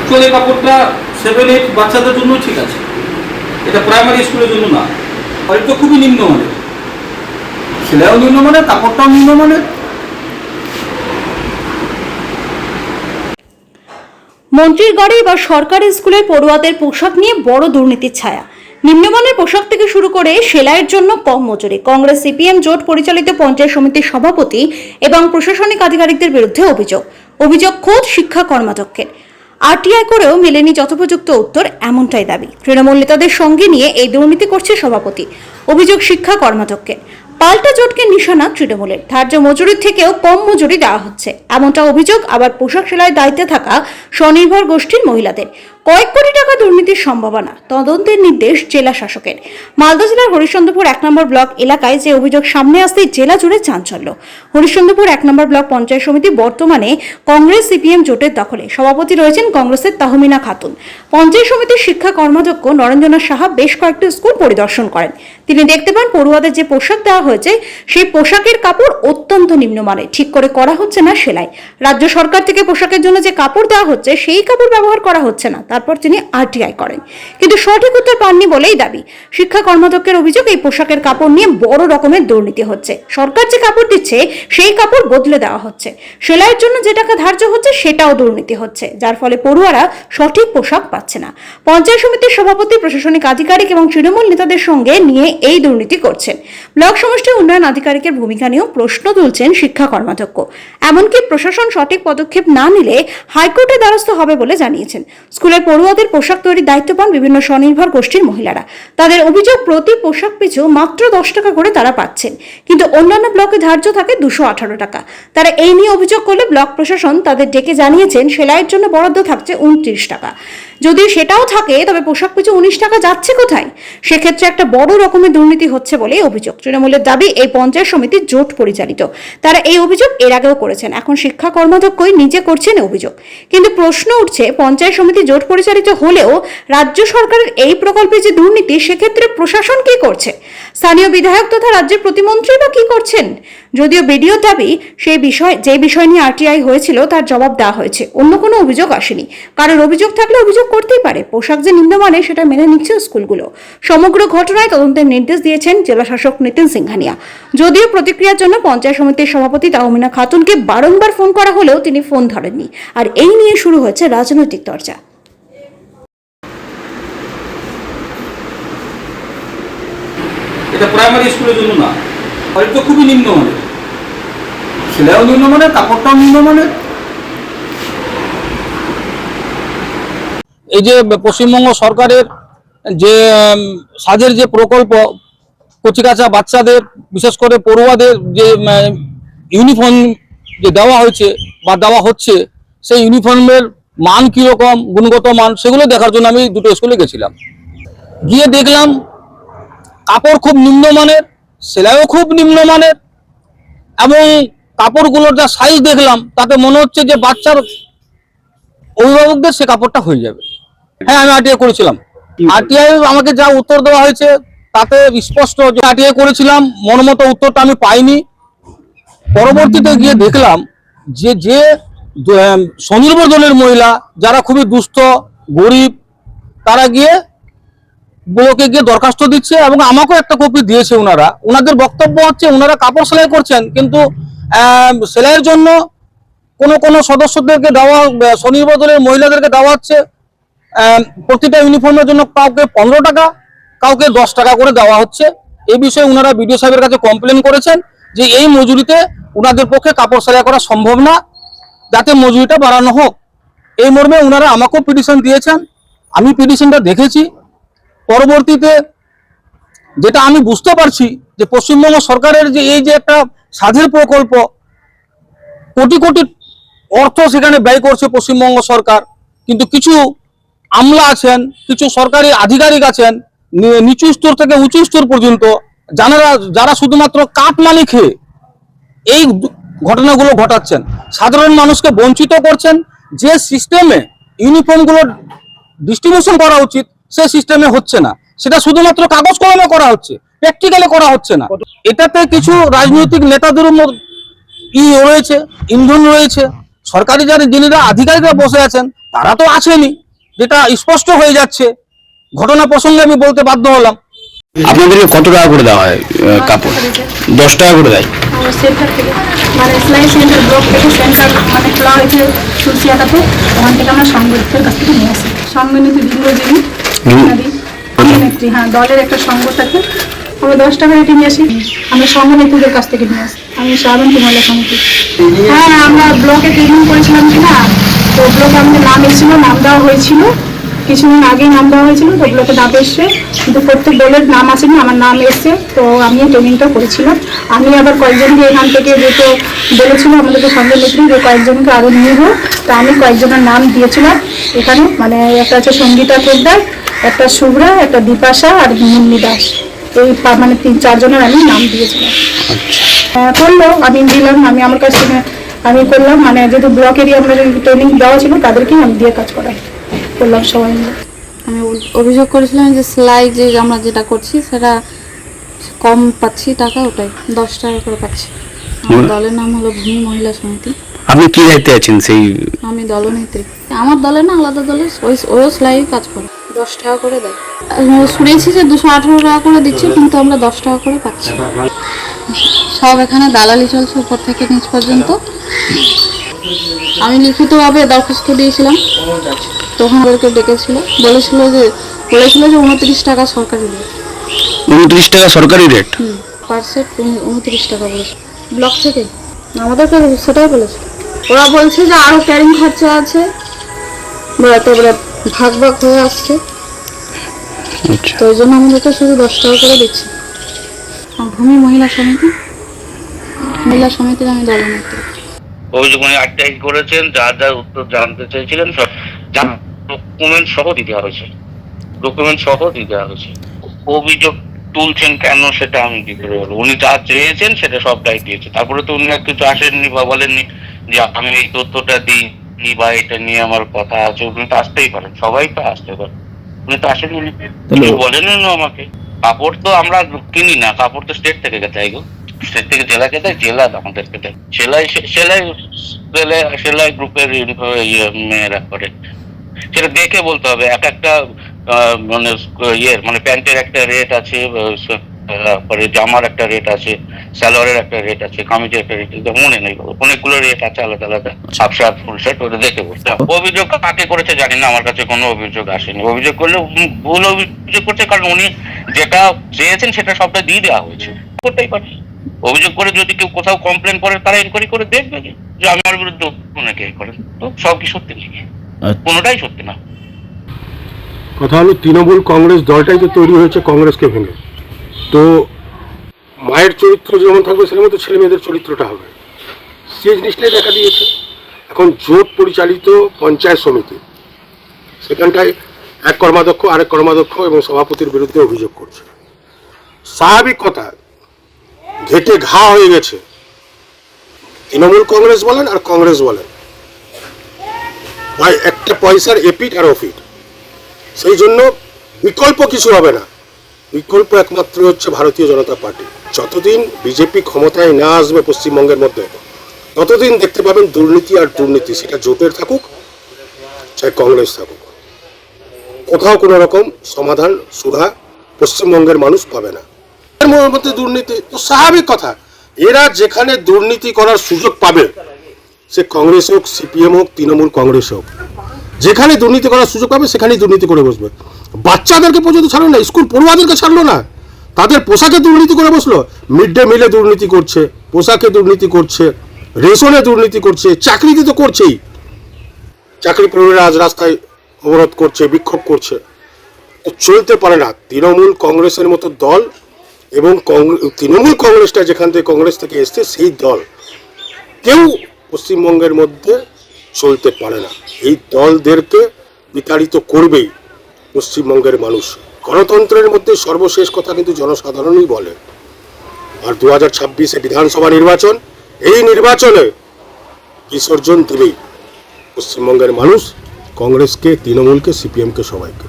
Actually কাপড়টা 7-8 বাচ্চাদের জন্য ঠিক আছে, এটা প্রাইমারি স্কুলের জন্য না। হয়তো খুবই নিম্নমানের, সেলাইও নিম্নমানের, কাপড়টাও নিম্নমানের। মন্ত্রীর গাড়ি বা সরকারি স্কুলের পড়ুয়াদের পোশাক নিয়ে বড় দুর্নীতির ছায়া। নিম্নমানের পোশাক থেকে শুরু করে সেলাইয়ের জন্য কম মজুরি। কংগ্রেস সিপিএম জোট পরিচালিত পঞ্চায়েত সমিতির সভাপতি এবং প্রশাসনিক আধিকারিকদের বিরুদ্ধে অভিযোগ খোদ শিক্ষা কর্মাধ্যক্ষের। আরটিআই করেও মেলেনি যথোপযুক্ত উত্তর, এমনটাই দাবি। তৃণমূল নেতাদের সঙ্গে নিয়ে এই দুর্নীতি করছে সভাপতি। অভিযোগ শিক্ষা কর্মাধ্যক্ষের। পাল্টা জোটকে নিশানা তৃণমূলের। ধার্য মজুরির থেকেও কম মজুরি দেওয়া হচ্ছে, এমনটা অভিযোগ আবার পোশাক সেলাইয়ের দায়িত্বে থাকা স্বনির্ভর গোষ্ঠীর মহিলাদের। কয়েক কোটি টাকা দুর্নীতির সম্ভাবনা, তদন্তের নির্দেশ জেলা শাসকের। মালদা জেলার হরিশ্চন্দ্রপুর 1 নম্বর ব্লক এলাকায় যে অভিযোগ সামনে আসতেই জেলা জুড়ে চাঞ্চল্য। হরিশ্চন্দ্রপুর 1 নম্বর ব্লক পঞ্চায়েত সমিতি বর্তমানে কংগ্রেস সিপিএম জোটের দখলে। সভাপতি রয়েছেন কংগ্রেসের তাহমিনা খাতুন। পঞ্চায়েত সমিতির শিক্ষা কর্মাধ্যক্ষ নরেন্দ্রনাথ সাহা বেশ কয়েকটি স্কুল পরিদর্শন করেন। তিনি দেখতে পান পড়ুয়াদের যে পোশাক দেওয়া হয়েছে সেই পোশাকের কাপড় অত্যন্ত নিম্নমানের, ঠিক করে করা হচ্ছে না সেলাই। রাজ্য সরকার থেকে পোশাকের জন্য যে কাপড় দেওয়া হচ্ছে সেই কাপড় ব্যবহার করা হচ্ছে না। তারপর তিনি আরটিআই করেন, কিন্তু সঠিক উত্তর পাননি বলেই দাবি। শিক্ষা কর্মাধ্যক্ষের অভিযোগ এই পোশাকের কাপড় নিয়ে বড় রকমের দুর্নীতি হচ্ছে। সরকার যে কাপড় দিচ্ছে সেই কাপড় বদলে দেওয়া হচ্ছে। সেলাইয়ের জন্য যে টাকা ধার্য হচ্ছে সেটাও দুর্নীতি হচ্ছে, যার ফলে পড়ুয়ারা সঠিক পোশাক পাচ্ছে না। পঞ্চায়েত সমিতির সভাপতি, প্রশাসনিক আধিকারিক এবং তৃণমূল নেতাদের সঙ্গে নিয়ে এই দুর্নীতি করছেন। ব্লক সমষ্টি উন্নয়ন আধিকারিকের ভূমিকা নিয়েও প্রশ্ন তুলছেন শিক্ষা কর্মাধ্যক্ষ। এমনকি প্রশাসন সঠিক পদক্ষেপ না নিলে হাইকোর্টের দ্বারস্থ হবে বলে জানিয়েছেন। স্কুলের পড়ুয়াদের পোশাক তৈরির দায়িত্ব পান বিভিন্ন স্বনির্ভর গোষ্ঠীর মহিলারা। তাদের অভিযোগ প্রতি পোশাক পিছু মাত্র 10 টাকা করে তারা পাচ্ছেন, কিন্তু অন্যান্য ব্লকে ধার্য থাকে 218 টাকা। তারা এই নিয়ে অভিযোগ করলে ব্লক প্রশাসন তাদের ডেকে জানিয়েছেন সেলাইয়ের জন্য বরাদ্দ থাকছে 29 টাকা। যদি সেটাও থাকে তবে পোশাক পিছু 19 টাকা যাচ্ছে কোথায়? সেক্ষেত্রে একটা বড় রকমের দুর্নীতি হচ্ছে বলে অভিযোগ। তৃণমূলের দাবি এই পঞ্চায়েত সমিতি জোট পরিচালিত। তারা এই অভিযোগ এর আগেও করেছেন, এখন শিক্ষা কর্মাধ্যক্ষই নিজে করছেন অভিযোগ। কিন্তু প্রশ্ন উঠছে, পঞ্চায়েত সমিতি জোট পরিচালিত হলেও রাজ্য সরকারের এই প্রকল্পে যে দুর্নীতি, সেক্ষেত্রে প্রশাসন কি করছে? স্থানীয় বিধায়ক তথা রাজ্যের প্রতিমন্ত্রী বা কি করছেন? যদিও বিডিওর দাবি যে বিষয় নিয়ে আরটিআই হয়েছিল তার জবাব দেওয়া হয়েছে, অন্য কোনো অভিযোগ আসেনি। কারণ অভিযোগ থাকলে অভিযোগ করতেই পারে। পোশাক যে নিম্নমানের সেটা মেনে নিচ্ছে স্কুলগুলো। সমগ্র ঘটনায় তদন্তের নির্দেশ দিয়েছেন জেলা শাসক নিতিন সিংহানিয়া। যদিও প্রতিক্রিয়ার জন্য পঞ্চায়েত সমিতির সভাপতি তাহমিনা খাতুনকে বারংবার ফোন করা হলেও তিনি ফোন ধরেননি। আর এই নিয়ে শুরু হয়েছে রাজনৈতিক চর্চা। এটা প্রাইমারি স্কুলের জন্য না, হয়তো খুবই নিম্নমানের, সেলাইও নিম্নমানের, কাপড়টাও নিম্নমানের। এই যে পশ্চিমবঙ্গ সরকারের যে সাজের যে প্রকল্প, কচিকাঁচা বাচ্চাদের বিশেষ করে পড়ুয়াদের যে ইউনিফর্ম যে দেওয়া হয়েছে বা দেওয়া হচ্ছে, সেই ইউনিফর্মের মান কীরকম, গুণগত মান, সেগুলো দেখার জন্য আমি দুটো স্কুলে গেছিলাম। গিয়ে দেখলাম কাপড় খুব নিম্নমানের, সেলাইও খুব নিম্নমানের, এবং কাপড়গুলোর যা সাইজ দেখলাম তাতে মনে হচ্ছে যে বাচ্চার অভিভাবকদের সে কাপড়টা হয়ে যাবে। হ্যাঁ, আমি আরটিআই করেছিলাম। আরটিআই আমাকে যা উত্তর দেওয়া হয়েছে তাতে স্পষ্ট যে আরটিআই করেছিলাম, মনমতো উত্তরটা আমি পাইনি। পরবর্তীতে গিয়ে দেখলাম যে স্বনির্ভর দলের মহিলা যারা খুবই দুস্থ গরিব, তারা গিয়ে ব্লকে গিয়ে দরখাস্ত দিচ্ছে এবং আমাকেও একটা কপি দিয়েছে। ওনাদের বক্তব্য হচ্ছে ওনারা কাপড় সেলাই করছেন, কিন্তু সেলাইয়ের জন্য কোনো সদস্যদেরকে দেওয়া, স্বনির্ভর দলের মহিলাদেরকে দেওয়া হচ্ছে প্রতিটা ইউনিফর্মের জন্য কাউকে 15 টাকা, কাউকে 10 টাকা করে দেওয়া হচ্ছে। এই বিষয়ে ওনারা বিডিও সাহেবের কাছে কমপ্লেন করেছেন যে এই মজুরিতে ওনাদের পক্ষে কাপড় সেলাই করা সম্ভব না, যাতে মজুরিটা বাড়ানো হোক। এই মর্মে ওনারা আমাকেও পিটিশন দিয়েছেন, আমি পিটিশনটা দেখেছি। পরবর্তীতে যেটা আমি বুঝতে পারছি যে পশ্চিমবঙ্গ সরকারের যে এই যে একটা সাধের প্রকল্প, কোটি কোটি অর্থ সেখানে ব্যয় করছে পশ্চিমবঙ্গ সরকার, কিন্তু কিছু আমলা আছেন, কিছু সরকারি আধিকারিক আছেন নিচু স্তর থেকে উঁচু স্তর পর্যন্ত, যারা শুধুমাত্র কাটমানি খেয়ে এই ঘটনাগুলো ঘটাচ্ছেন, সাধারণ মানুষকে বঞ্চিত করছেন। যে সিস্টেমে ইউনিফর্মগুলো ডিস্ট্রিবিউশন করা উচিত সেই সিস্টেমে হচ্ছে না, সেটা শুধুমাত্র কাগজ কলমে করা হচ্ছে, প্র্যাকটিক্যালি করা হচ্ছে না। এটাতে কিছু রাজনৈতিক নেতাদের রয়েছে, ইন্ধন রয়েছে, সরকারি যিনিরা আধিকারিকরা বসে আছেন তারা তো আসেনি, যেটা স্পষ্ট হয়ে যাচ্ছে। ঘটনা প্রসঙ্গে আমি বলতে বাধ্য হলাম। আপনাদেরকে কত টাকা করে দেওয়া হয় কাপড়? 10 টাকা করে দেয়। সেন্টার থেকে মানে সেলাই সেন্টার ব্লক থেকে সেন্টার মানে খোলা হয়েছে তুলসিয়াটাতে, ওখান থেকে আমরা সংগঠনের কাছ থেকে নিয়ে আসি। সম্মিলিত বিদ্রোহী নেত্রী, হ্যাঁ, দলের একটা সংঘ থাকে, আমরা 10 টাকা রেটে নিয়ে আসি। আমরা সংঘ নেত্রীদের কাছ থেকে নিয়ে আসি। আমি শ্রাবন্তী মহিলা সমিতি। হ্যাঁ, আমরা ব্লকে ট্রেনিং করেছিলাম কি না, তো ব্লকে আমাদের নাম এসেছিল, নাম দেওয়া হয়েছিল, কিছুদিন আগেই নাম দেওয়া হয়েছিল, তো ব্লকে ডাক এসছে, কিন্তু প্রত্যেক দলের নাম আসেনি, আমার নাম এসছে, তো আমি ট্রেনিংটা করেছিলাম। আমি আবার কয়েকজনকে এখান থেকে যেহেতু বলেছিল আমাদেরকে সঙ্গে নেত্রী যে কয়েকজনকে আরও নিয়ে যাবো, তো আমি কয়েকজনের নাম দিয়েছিলাম এখানে, মানে একটা আছে সঙ্গীতা পোদ্দার, একটা শুভ্রা, একটা দীপাশা আর মুন্নি দাস, এই মানে 3-4 জনের আমি নাম দিয়েছিলাম। করলো, আমি দিলাম, আমি আমার কাছ থেকে আমি করলাম, মানে যেহেতু ব্লকেরই আমরা ট্রেনিং দেওয়া ছিল তাদেরকেই আমি দিয়ে কাজ করাই করলাম সবাই মিলে। আমি অভিযোগ করেছিলাম যে সেলাই যে আমরা যেটা করছি সেটা কম পাচ্ছি টাকা, ওটাই 10 টাকা করে পাচ্ছি। আমার দলের নাম হলো ভূমি মহিলা সমিতি। আপনি কি দায়িত্বে আছেন সেই? আমি দলনেত্রী। আমার দলে না, আলাদা দলে ওই সেলাই কাজ করে 10 টাকা করে দেয়। শুনেছি যে 218 টাকা করে দিচ্ছে, কিন্তু আমরা 10 টাকা করে পাচ্ছি। সব এখানে দালালি চলছে উপর থেকে নিচ পর্যন্ত। আমি লিখিতভাবে দরখাস্ত দিয়েছিলাম, তখন ওদেরকে ডেকেছিল, বলেছিল যে 29 টাকা সরকারি রেট। 29 টাকা সরকারি রেট? পার সেট 29 টাকা বলেছে ব্লক থেকে, আমাদেরকে সেটাই বলেছে। ওরা বলছে যে আরও ক্যারিং খরচা আছে, তারপরে ভাগ ভাগ হয়ে আসছে, আচ্ছা। তো ওই জন্য আমাদেরকে শুধু 10 টাকা করে দিচ্ছে। ভূমি মহিলা সমিতির আমি দলনেত্রী। অভিযোগ মানে আটটাই করেছেন, যার যার উত্তর জানতে চেয়েছিলেন সব ডকুমেন্ট সহ দিতে হয়েছে, অভিযোগ তুলছেন কেন সেটা আমি কি করে বলবো? উনি যা চেয়েছেন সেটা সবটাই দিয়েছে, তারপরে তো উনি আর কিছু আসেননি বা বলেননি যে আমি এই তথ্যটা দিইনি বা এটা নিয়ে আমার কথা আছে। উনি তো আসতেই পারেন, সবাই তো আসতে পারেন, উনি তো আসেননি, উনি বলেনই না আমাকে। কাপড় তো আমরা কিনি না, কাপড় তো স্টেট থেকে দেয় গো, স্টেট থেকে জেলাকে দেয়, জেলা আমাদেরকে দেয়। সেলাই গ্রুপের মেয়েরা করে, সেটা দেখে বলতে হবে। একটা মানে মানে প্যান্টের একটা রেট আছে, তারপরে জামার একটা রেট আছে, সালোয়ারের একটা রেট আছে, কামিজের একটা রেট আছে, মনে নেই, অনেকগুলো রেট আছে আলাদা আলাদা, হাফ শার্ট ফুল শার্ট, ওটা দেখে বলতে হবে। অভিযোগ কাকে করেছে জানি না, আমার কাছে কোনো অভিযোগ আসেনি। অভিযোগ করলে ভুল অভিযোগ করছে, কারণ উনি যেটা চেয়েছেন সেটা সবটা দিয়ে দেওয়া হয়েছে, করতেই পারে। অভিযোগ করে যদি কেউ কোথাও কমপ্লেন করে, তারা এনকোয়ারি করে দেখবে যে আমার বিরুদ্ধে অনেকে করেন, তো সব কি সত্যি নাকি? কোনোটাই সত্যি না। কথা হলো তৃণমূল কংগ্রেস দলটাই তো তৈরি হয়েছে কংগ্রেসকে ভেঙে, তো মায়ের চরিত্র যেমন থাকবে সেরকম তো ছেলে মেয়েদের চরিত্রটা হবে, সেই জিনিসটাই দেখা দিয়েছে। এখন জোট পরিচালিত পঞ্চায়েত সমিতি, সেখানটায় এক কর্মাধ্যক্ষ আরেক কর্মাধ্যক্ষ এবং সভাপতির বিরুদ্ধে অভিযোগ করছে। স্বাভাবিক কথা, ঘেটে ঘা হয়ে গেছে, তৃণমূল কংগ্রেস বলেন আর কংগ্রেস বলেন, ভাই একটা পয়সার এপিট আর ওপিট। সেই জন্য বিকল্প কিছু হবে না, বিকল্প একমাত্র হচ্ছে ভারতীয় জনতা পার্টি। যতদিন বিজেপি ক্ষমতায় না আসবে পশ্চিমবঙ্গের মধ্যে, ততদিন দেখতে পাবেন দুর্নীতি আর দুর্নীতি, সেটা জোটের থাকুক চাই কংগ্রেস থাকুক, কোথাও কোনো রকম সমাধান সুধা পশ্চিমবঙ্গের মানুষ পাবে না। এর মধ্যে দুর্নীতি তো স্বাভাবিক কথা, এরা যেখানে দুর্নীতি করার সুযোগ পাবে, সে কংগ্রেস হোক, সিপিএম হোক, তৃণমূল কংগ্রেস হোক, যেখানে দুর্নীতি করার সুযোগ পাবে সেখানেই দুর্নীতি করে বসবে। বাচ্চাদেরকে পর্যন্ত ছাড়লো না, স্কুল পড়ুয়াদেরকে ছাড়লো না, তাদের পোশাকে দুর্নীতি করে বসলো। মিড ডে মিলে দুর্নীতি করছে, পোশাকে দুর্নীতি করছে, রেশনে দুর্নীতি করছে, চাকরিতে তো করছেই। চাকরি প্রেমীরা আজ রাস্তায় অবরোধ করছে, বিক্ষোভ করছে, তো চলতে পারে না। তৃণমূল কংগ্রেসের মতো দল এবং তৃণমূল কংগ্রেসটা যেখান থেকে কংগ্রেস থেকে এসছে সেই দল কেউ পশ্চিমবঙ্গের মধ্যে চলতে পারে না। এই দলদেরকে বিতাড়িত করবেই পশ্চিমবঙ্গের মানুষ। গণতন্ত্রের মধ্যে সর্বশেষ কথা কিন্তু জনসাধারণই বলে। আর 2026-এ বিধানসভা নির্বাচন, এই নির্বাচনে বিসর্জন দেবেই পশ্চিমবঙ্গের মানুষ কংগ্রেসকে, তৃণমূলকে, সিপিএমকে, সবাইকে।